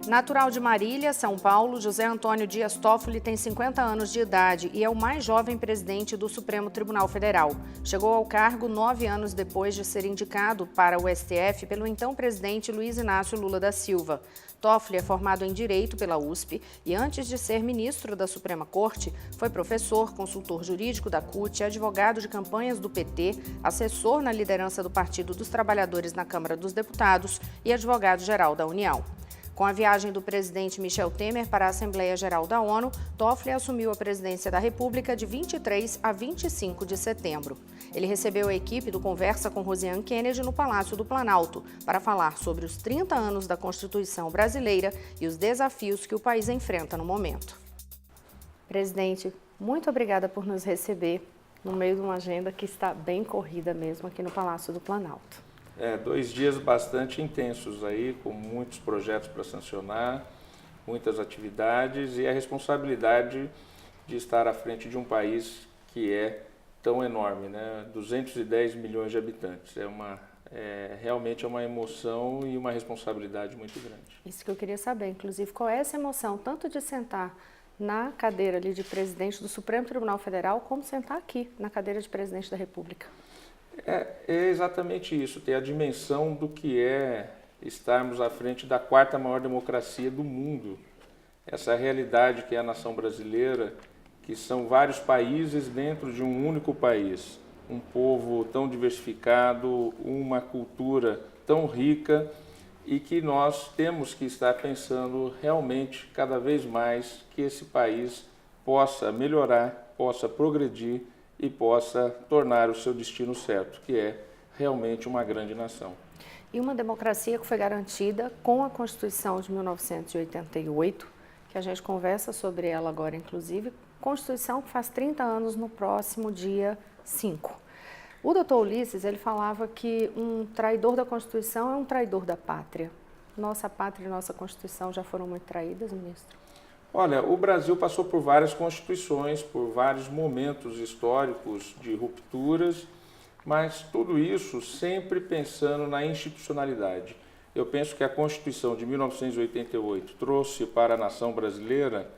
Natural de Marília, São Paulo, José Antônio Dias Toffoli tem 50 anos de idade e é o mais jovem presidente do Supremo Tribunal Federal. Chegou ao cargo 9 anos depois de ser indicado para o STF pelo então presidente Luiz Inácio Lula da Silva. Toffoli é formado em Direito pela USP e, antes de ser ministro da Suprema Corte, foi professor, consultor jurídico da CUT, advogado de campanhas do PT, assessor na liderança do Partido dos Trabalhadores na Câmara dos Deputados e advogado-geral da União. Com a viagem do presidente Michel Temer para a Assembleia Geral da ONU, Toffoli assumiu a presidência da República de 23 a 25 de setembro. Ele recebeu a equipe do Conversa com Rosiane Kennedy no Palácio do Planalto para falar sobre os 30 anos da Constituição brasileira e os desafios que o país enfrenta no momento. Presidente, muito obrigada por nos receber no meio de uma agenda que está bem corrida mesmo aqui no Palácio do Planalto. 2 dias bastante intensos aí, com muitos projetos para sancionar, muitas atividades e a responsabilidade de estar à frente de um país que é tão enorme, né? 210 milhões de habitantes. Realmente é uma emoção e uma responsabilidade muito grande. Isso que eu queria saber, inclusive, qual é essa emoção, tanto de sentar na cadeira ali de presidente do Supremo Tribunal Federal, como sentar aqui na cadeira de presidente da República? É exatamente isso, ter a dimensão do que é estarmos à frente da 4ª maior democracia do mundo. Essa realidade que é a nação brasileira, que são vários países dentro de um único país. Um povo tão diversificado, uma cultura tão rica e que nós temos que estar pensando realmente cada vez mais que esse país possa melhorar, possa progredir e possa tornar o seu destino certo, que é realmente uma grande nação. E uma democracia que foi garantida com a Constituição de 1988, que a gente conversa sobre ela agora, inclusive, Constituição que faz 30 anos no próximo dia 5. O doutor Ulisses, ele falava que um traidor da Constituição é um traidor da pátria. Nossa pátria e nossa Constituição já foram muito traídas, ministro? Olha, o Brasil passou por várias constituições, por vários momentos históricos de rupturas, mas tudo isso sempre pensando na institucionalidade. Eu penso que a Constituição de 1988 trouxe para a nação brasileira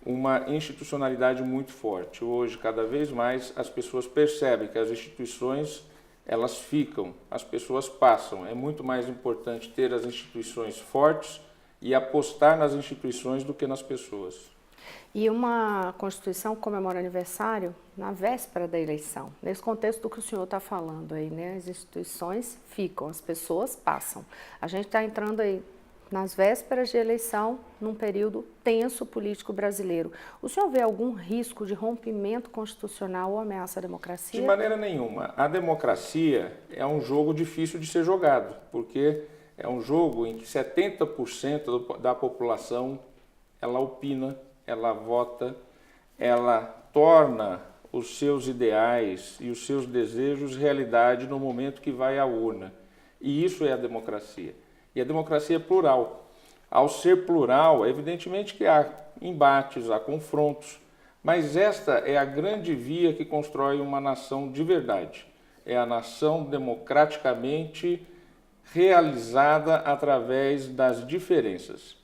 uma institucionalidade muito forte. Hoje, cada vez mais, as pessoas percebem que as instituições, elas ficam, as pessoas passam. É muito mais importante ter as instituições fortes e apostar nas instituições do que nas pessoas. E uma Constituição comemora aniversário na véspera da eleição. Nesse contexto do que o senhor está falando aí, né? As instituições ficam, as pessoas passam. A gente está entrando aí nas vésperas de eleição, num período tenso político brasileiro. O senhor vê algum risco de rompimento constitucional ou ameaça à democracia? De maneira nenhuma. A democracia é um jogo difícil de ser jogado, porque é um jogo em que 70% da população, ela opina, ela vota, ela torna os seus ideais e os seus desejos realidade no momento que vai à urna. E isso é a democracia. E a democracia é plural. Ao ser plural, evidentemente que há embates, há confrontos, mas esta é a grande via que constrói uma nação de verdade. É a nação democraticamente realizada através das diferenças.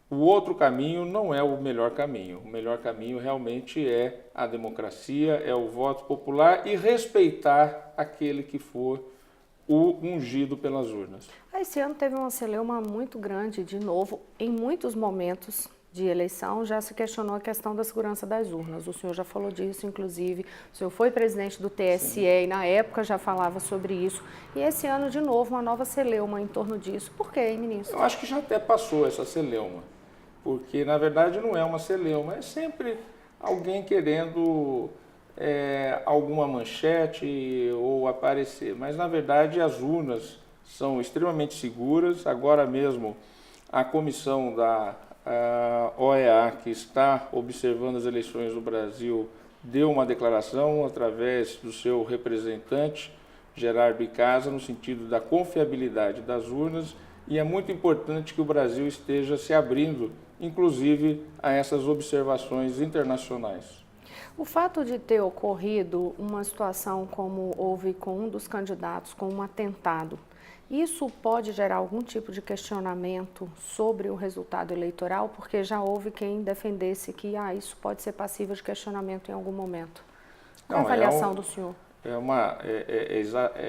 O outro caminho não é o melhor caminho. O melhor caminho realmente é a democracia, é o voto popular e respeitar aquele que for o ungido pelas urnas. Esse ano teve uma celeuma muito grande, de novo, em muitos momentos de eleição já se questionou a questão da segurança das urnas. O senhor já falou disso, inclusive, o senhor foi presidente do TSE Sim. E na época já falava sobre isso. E esse ano, de novo, uma nova celeuma em torno disso. Por quê, hein, ministro? Eu acho que já até passou essa celeuma, porque, na verdade, não é uma celeuma, é sempre alguém querendo alguma manchete ou aparecer. Mas, na verdade, as urnas são extremamente seguras. Agora mesmo, a comissão da OEA, que está observando as eleições no Brasil, deu uma declaração através do seu representante, Gerard Bicasa, no sentido da confiabilidade das urnas, e é muito importante que o Brasil esteja se abrindo inclusive a essas observações internacionais. O fato de ter ocorrido uma situação como houve com um dos candidatos, com um atentado, isso pode gerar algum tipo de questionamento sobre o resultado eleitoral? Porque já houve quem defendesse que isso pode ser passível de questionamento em algum momento. Qual a avaliação do senhor? É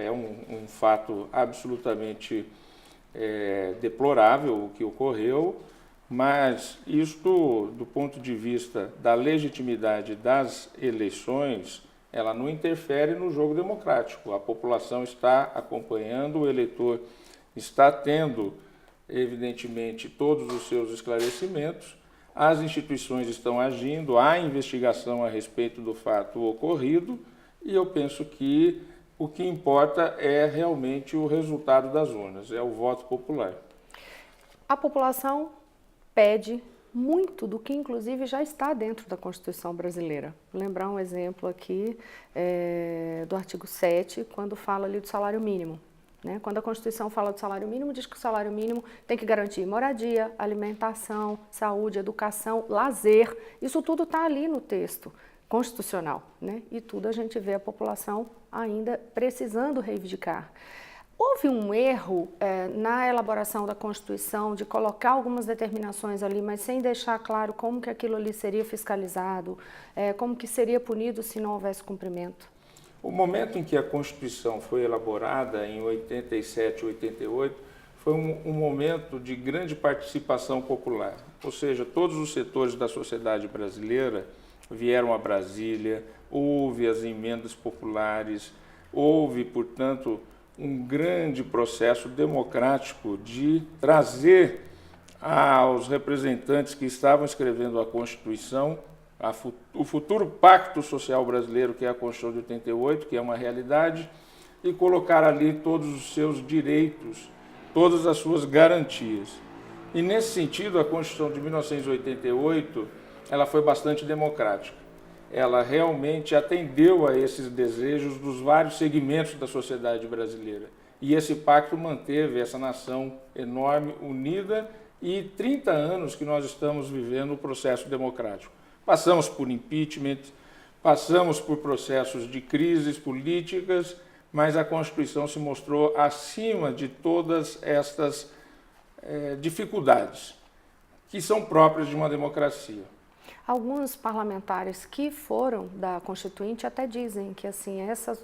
um fato absolutamente deplorável o que ocorreu, mas isto, do ponto de vista da legitimidade das eleições, ela não interfere no jogo democrático. A população está acompanhando, o eleitor está tendo, evidentemente, todos os seus esclarecimentos, as instituições estão agindo, há investigação a respeito do fato ocorrido, e eu penso que o que importa é realmente o resultado das urnas, é o voto popular. A população pede muito do que, inclusive, já está dentro da Constituição brasileira. Vou lembrar um exemplo aqui do artigo 7, quando fala ali do salário mínimo. Né? Quando a Constituição fala do salário mínimo, diz que o salário mínimo tem que garantir moradia, alimentação, saúde, educação, lazer. Isso tudo está ali no texto constitucional, né? E tudo a gente vê a população ainda precisando reivindicar. Houve um erro na elaboração da Constituição de colocar algumas determinações ali, mas sem deixar claro como que aquilo ali seria fiscalizado, como que seria punido se não houvesse cumprimento? O momento em que a Constituição foi elaborada, em 87, 88, foi um momento de grande participação popular. Ou seja, todos os setores da sociedade brasileira vieram a Brasília, houve as emendas populares, houve, portanto, um grande processo democrático de trazer aos representantes que estavam escrevendo a Constituição o futuro Pacto Social Brasileiro, que é a Constituição de 88, que é uma realidade, e colocar ali todos os seus direitos, todas as suas garantias. E, nesse sentido, a Constituição de 1988 ela foi bastante democrática. Ela realmente atendeu a esses desejos dos vários segmentos da sociedade brasileira. E esse pacto manteve essa nação enorme, unida, e 30 anos que nós estamos vivendo o processo democrático. Passamos por impeachment, passamos por processos de crises políticas, mas a Constituição se mostrou acima de todas estas dificuldades que são próprias de uma democracia. Alguns parlamentares que foram da Constituinte até dizem que assim,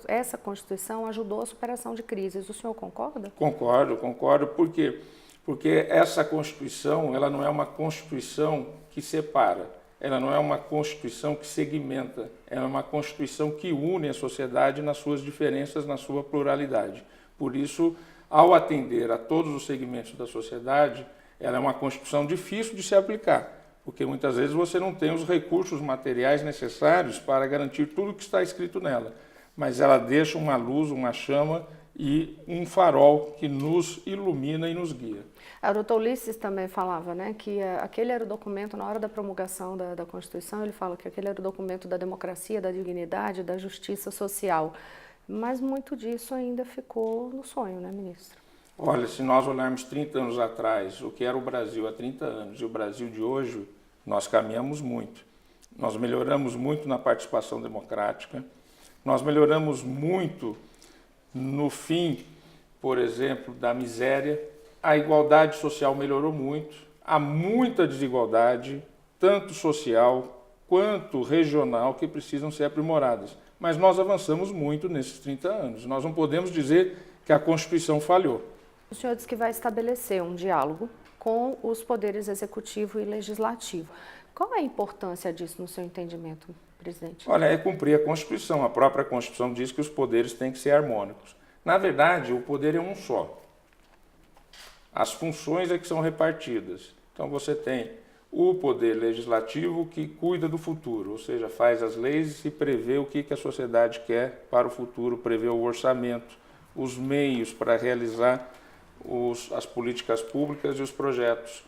essa Constituição ajudou a superação de crises. O senhor concorda? Concordo. Por quê? Porque essa Constituição ela não é uma Constituição que separa, ela não é uma Constituição que segmenta, ela é uma Constituição que une a sociedade nas suas diferenças, na sua pluralidade. Por isso, ao atender a todos os segmentos da sociedade, ela é uma Constituição difícil de se aplicar, porque muitas vezes você não tem os recursos materiais necessários para garantir tudo o que está escrito nela. Mas ela deixa uma luz, uma chama e um farol que nos ilumina e nos guia. O doutor Ulisses também falava, né, que aquele era o documento, na hora da promulgação da Constituição, ele fala que aquele era o documento da democracia, da dignidade, da justiça social. Mas muito disso ainda ficou no sonho, né, ministro? Olha, se nós olharmos 30 anos atrás, o que era o Brasil há 30 anos e o Brasil de hoje, nós caminhamos muito. Nós melhoramos muito na participação democrática, nós melhoramos muito no fim, por exemplo, da miséria, a igualdade social melhorou muito, há muita desigualdade, tanto social quanto regional, que precisam ser aprimoradas. Mas nós avançamos muito nesses 30 anos, nós não podemos dizer que a Constituição falhou. O senhor disse que vai estabelecer um diálogo com os poderes executivo e legislativo. Qual é a importância disso no seu entendimento, presidente? Olha, é cumprir a Constituição. A própria Constituição diz que os poderes têm que ser harmônicos. Na verdade, o poder é um só. As funções é que são repartidas. Então você tem o poder legislativo que cuida do futuro, ou seja, faz as leis e prevê o que a sociedade quer para o futuro, prevê o orçamento, os meios para realizar as políticas públicas e os projetos,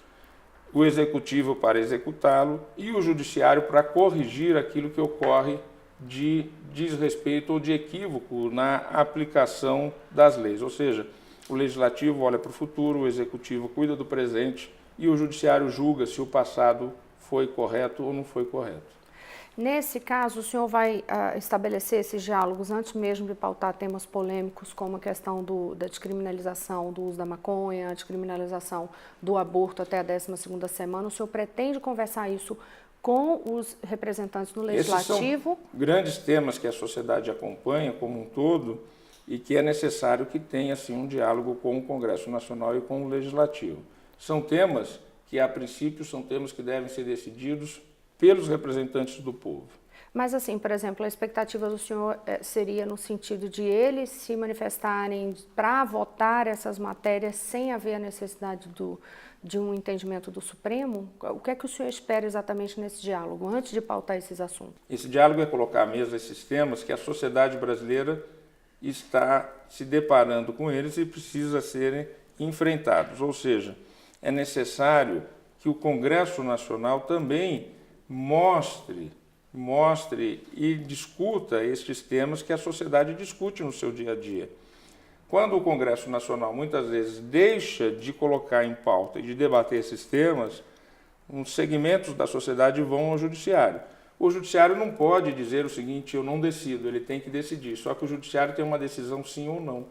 o executivo para executá-lo e o judiciário para corrigir aquilo que ocorre de desrespeito ou de equívoco na aplicação das leis. Ou seja, o legislativo olha para o futuro, o executivo cuida do presente, e o judiciário julga se o passado foi correto ou não foi correto. Nesse caso, o senhor vai estabelecer esses diálogos antes mesmo de pautar temas polêmicos, como a questão da descriminalização do uso da maconha, a descriminalização do aborto até a 12ª semana. O senhor pretende conversar isso com os representantes no Legislativo? Esses são grandes temas que a sociedade acompanha como um todo e que é necessário que tenha, assim, um diálogo com o Congresso Nacional e com o Legislativo. São temas que, a princípio, são temas que devem ser decididos pelos representantes do povo. Mas, assim, por exemplo, a expectativa do senhor seria no sentido de eles se manifestarem para votar essas matérias sem haver a necessidade de um entendimento do Supremo? O que é que o senhor espera exatamente nesse diálogo, antes de pautar esses assuntos? Esse diálogo é colocar à mesa esses temas que a sociedade brasileira está se deparando com eles e precisa serem enfrentados. Ou seja, é necessário que o Congresso Nacional também mostre e discuta estes temas que a sociedade discute no seu dia a dia. Quando o Congresso Nacional muitas vezes deixa de colocar em pauta e de debater esses temas, uns segmentos da sociedade vão ao judiciário. O judiciário não pode dizer o seguinte: eu não decido, ele tem que decidir. Só que o judiciário tem uma decisão sim ou não.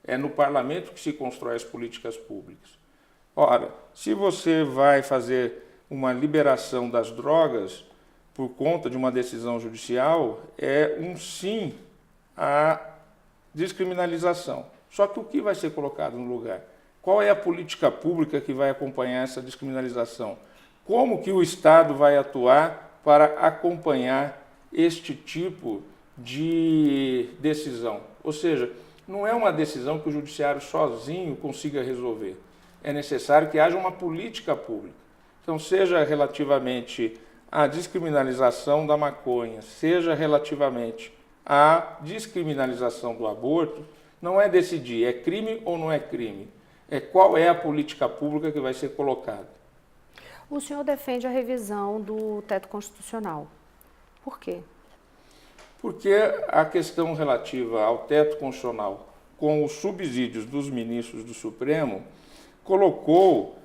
É no parlamento que se constrói as políticas públicas. Ora, se você vai fazer uma liberação das drogas por conta de uma decisão judicial, é um sim à descriminalização. Só que o que vai ser colocado no lugar? Qual é a política pública que vai acompanhar essa descriminalização? Como que o Estado vai atuar para acompanhar este tipo de decisão? Ou seja, não é uma decisão que o judiciário sozinho consiga resolver. É necessário que haja uma política pública. Então, seja relativamente à descriminalização da maconha, seja relativamente à descriminalização do aborto, não é decidir é crime ou não é crime, é qual é a política pública que vai ser colocada. O senhor defende a revisão do teto constitucional. Por quê? Porque a questão relativa ao teto constitucional com os subsídios dos ministros do Supremo colocou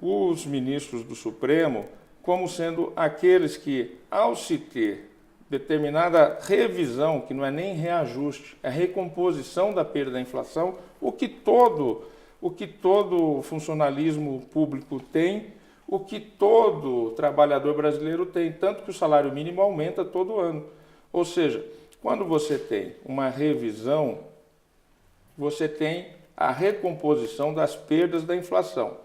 os ministros do Supremo como sendo aqueles que, ao se ter determinada revisão, que não é nem reajuste, é recomposição da perda da inflação, o que todo funcionalismo público tem, o que todo trabalhador brasileiro tem, tanto que o salário mínimo aumenta todo ano. Ou seja, quando você tem uma revisão, você tem a recomposição das perdas da inflação.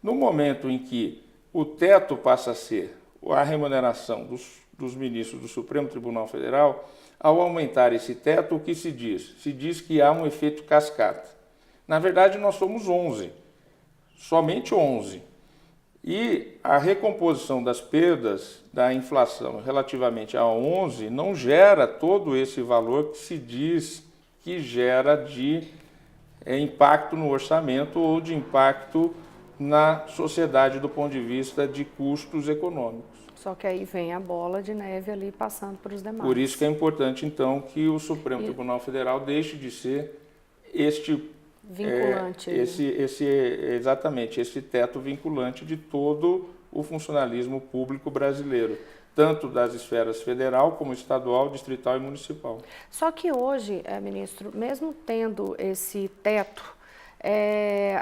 No momento em que o teto passa a ser a remuneração dos ministros do Supremo Tribunal Federal, ao aumentar esse teto, o que se diz? Se diz que há um efeito cascata. Na verdade, nós somos 11, somente 11. E a recomposição das perdas da inflação relativamente a 11 não gera todo esse valor que se diz que gera de impacto no orçamento ou de impacto na sociedade do ponto de vista de custos econômicos. Só que aí vem a bola de neve ali passando para os demais. Por isso que é importante, então, que o Supremo Tribunal Federal deixe de ser este vinculante. Exatamente, esse teto vinculante de todo o funcionalismo público brasileiro, tanto das esferas federal como estadual, distrital e municipal. Só que hoje, ministro, mesmo tendo esse teto,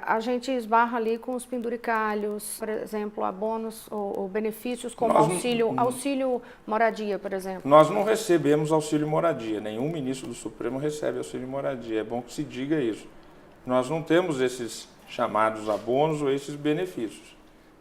a gente esbarra ali com os penduricalhos, por exemplo, abonos ou benefícios como auxílio moradia, por exemplo. Nós não recebemos auxílio moradia, nenhum ministro do Supremo recebe auxílio moradia, é bom que se diga isso. Nós não temos esses chamados abonos ou esses benefícios.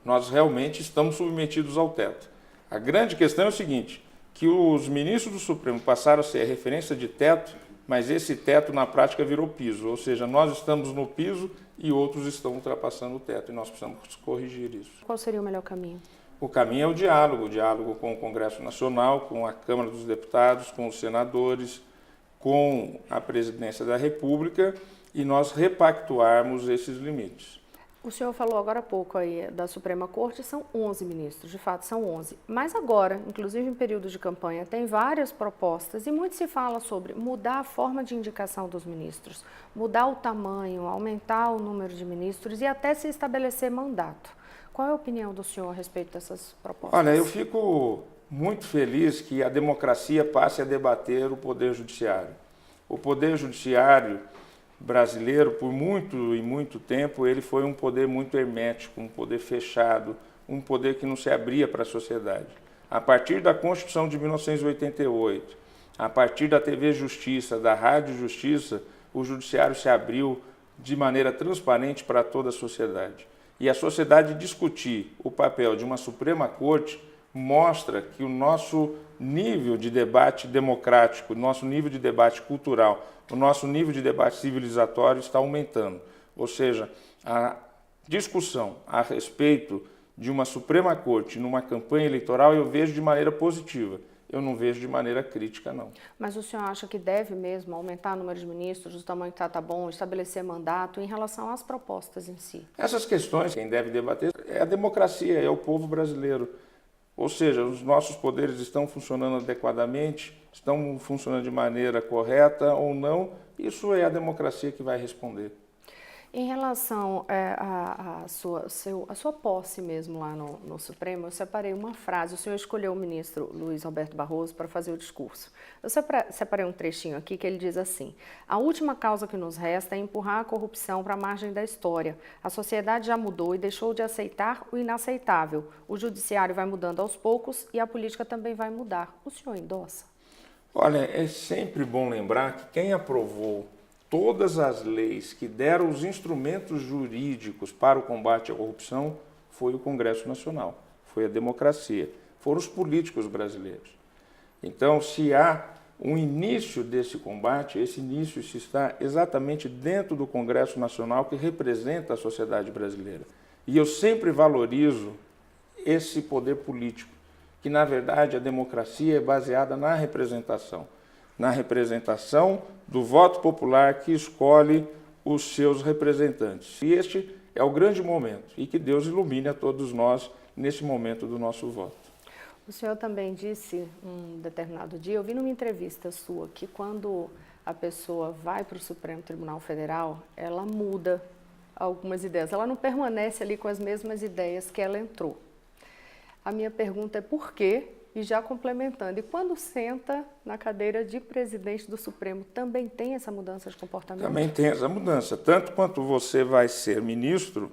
Nós realmente estamos submetidos ao teto. A grande questão é o seguinte, que os ministros do Supremo passaram a ser a referência de teto, mas esse teto na prática virou piso, ou seja, nós estamos no piso e outros estão ultrapassando o teto e nós precisamos corrigir isso. Qual seria o melhor caminho? O caminho é o diálogo com o Congresso Nacional, com a Câmara dos Deputados, com os senadores, com a Presidência da República e nós repactuarmos esses limites. O senhor falou agora há pouco aí da Suprema Corte, são 11 ministros, de fato são 11. Mas agora, inclusive em período de campanha, tem várias propostas e muito se fala sobre mudar a forma de indicação dos ministros, mudar o tamanho, aumentar o número de ministros e até se estabelecer mandato. Qual é a opinião do senhor a respeito dessas propostas? Olha, eu fico muito feliz que a democracia passe a debater o Poder Judiciário. O Poder Judiciário brasileiro, por muito tempo, ele foi um poder muito hermético, um poder fechado, um poder que não se abria para a sociedade. A partir da Constituição de 1988, a partir da TV Justiça, da Rádio Justiça, o Judiciário se abriu de maneira transparente para toda a sociedade. E a sociedade discutir o papel de uma Suprema Corte mostra que o nosso nível de debate democrático, o nosso nível de debate cultural, o nosso nível de debate civilizatório está aumentando. Ou seja, a discussão a respeito de uma Suprema Corte numa campanha eleitoral eu vejo de maneira positiva. Eu não vejo de maneira crítica, não. Mas o senhor acha que deve mesmo aumentar o número de ministros, o tamanho que está bom, estabelecer mandato em relação às propostas em si? Essas questões, quem deve debater é a democracia, é o povo brasileiro. Ou seja, os nossos poderes estão funcionando adequadamente, estão funcionando de maneira correta ou não, isso é a democracia que vai responder. Em relação à sua posse mesmo lá no Supremo, eu separei uma frase. O senhor escolheu o ministro Luiz Roberto Barroso para fazer o discurso. Eu separei um trechinho aqui que ele diz assim: a última causa que nos resta é empurrar a corrupção para a margem da história. A sociedade já mudou e deixou de aceitar o inaceitável. O judiciário vai mudando aos poucos e a política também vai mudar. O senhor endossa? Olha, é sempre bom lembrar que quem aprovou todas as leis que deram os instrumentos jurídicos para o combate à corrupção foi o Congresso Nacional, foi a democracia, foram os políticos brasileiros. Então, se há um início desse combate, esse início se está exatamente dentro do Congresso Nacional que representa a sociedade brasileira. E eu sempre valorizo esse poder político, que na verdade a democracia é baseada na representação do voto popular que escolhe os seus representantes. E este é o grande momento, e que Deus ilumine a todos nós nesse momento do nosso voto. O senhor também disse, um determinado dia, eu vi numa entrevista sua, que quando a pessoa vai para o Supremo Tribunal Federal, ela muda algumas ideias, ela não permanece ali com as mesmas ideias que ela entrou. A minha pergunta é por quê? E já complementando, e quando senta na cadeira de presidente do Supremo, também tem essa mudança de comportamento? Também tem essa mudança, tanto quanto você vai ser ministro,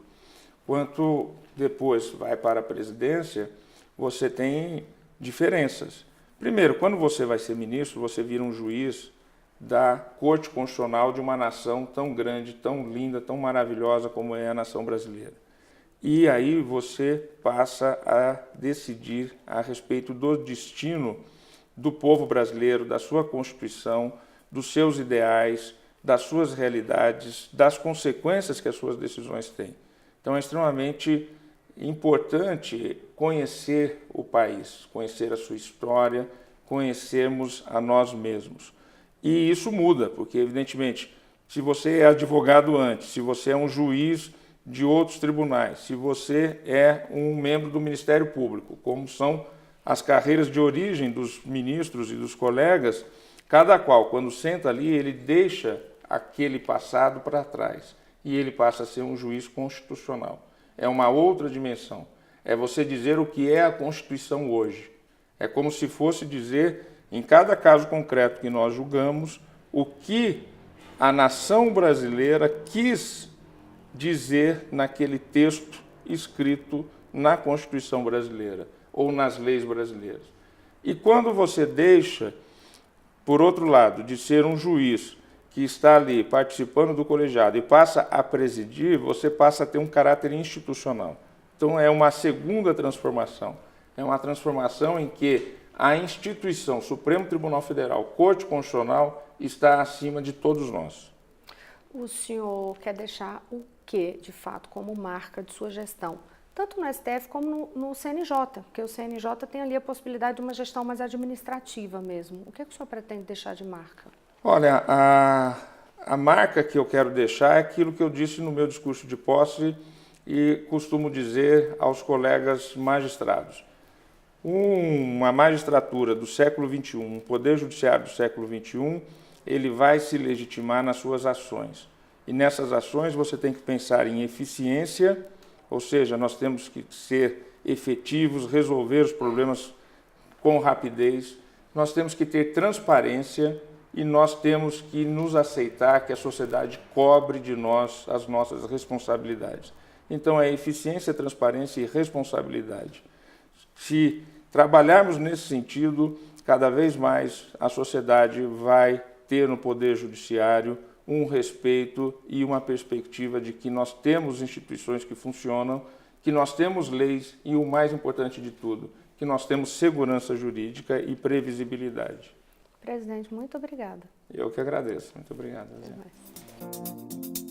quanto depois vai para a presidência, você tem diferenças. Primeiro, quando você vai ser ministro, você vira um juiz da Corte Constitucional de uma nação tão grande, tão linda, tão maravilhosa como é a nação brasileira. E aí você passa a decidir a respeito do destino do povo brasileiro, da sua Constituição, dos seus ideais, das suas realidades, das consequências que as suas decisões têm. Então é extremamente importante conhecer o país, conhecer a sua história, conhecermos a nós mesmos. E isso muda, porque evidentemente, se você é advogado antes, se você é um juiz de outros tribunais, se você é um membro do Ministério Público, como são as carreiras de origem dos ministros e dos colegas, cada qual, quando senta ali, ele deixa aquele passado para trás e ele passa a ser um juiz constitucional. É uma outra dimensão. É você dizer o que é a Constituição hoje. É como se fosse dizer, em cada caso concreto que nós julgamos, o que a nação brasileira quis dizer naquele texto escrito na Constituição brasileira ou nas leis brasileiras. E quando você deixa, por outro lado, de ser um juiz que está ali participando do colegiado e passa a presidir, você passa a ter um caráter institucional. Então é uma segunda transformação. É uma transformação em que a instituição Supremo Tribunal Federal, Corte Constitucional, está acima de todos nós. O senhor quer deixar o que, de fato, como marca de sua gestão, tanto no STF como no CNJ, porque o CNJ tem ali a possibilidade de uma gestão mais administrativa mesmo. O que o senhor pretende deixar de marca? Olha, a marca que eu quero deixar é aquilo que eu disse no meu discurso de posse e costumo dizer aos colegas magistrados. Uma magistratura do século XXI, um poder judiciário do século XXI, ele vai se legitimar nas suas ações. E nessas ações você tem que pensar em eficiência, Ou seja, nós temos que ser efetivos, resolver os problemas com rapidez, nós temos que ter transparência e nós temos que nos aceitar que a sociedade cobre de nós as nossas responsabilidades. Então, é eficiência, transparência e responsabilidade. Se trabalharmos nesse sentido, cada vez mais a sociedade vai ter no Poder Judiciário um respeito e uma perspectiva de que nós temos instituições que funcionam, que nós temos leis e, o mais importante de tudo, que nós temos segurança jurídica e previsibilidade. Presidente, muito obrigada. Eu que agradeço. Muito obrigado. Até mais.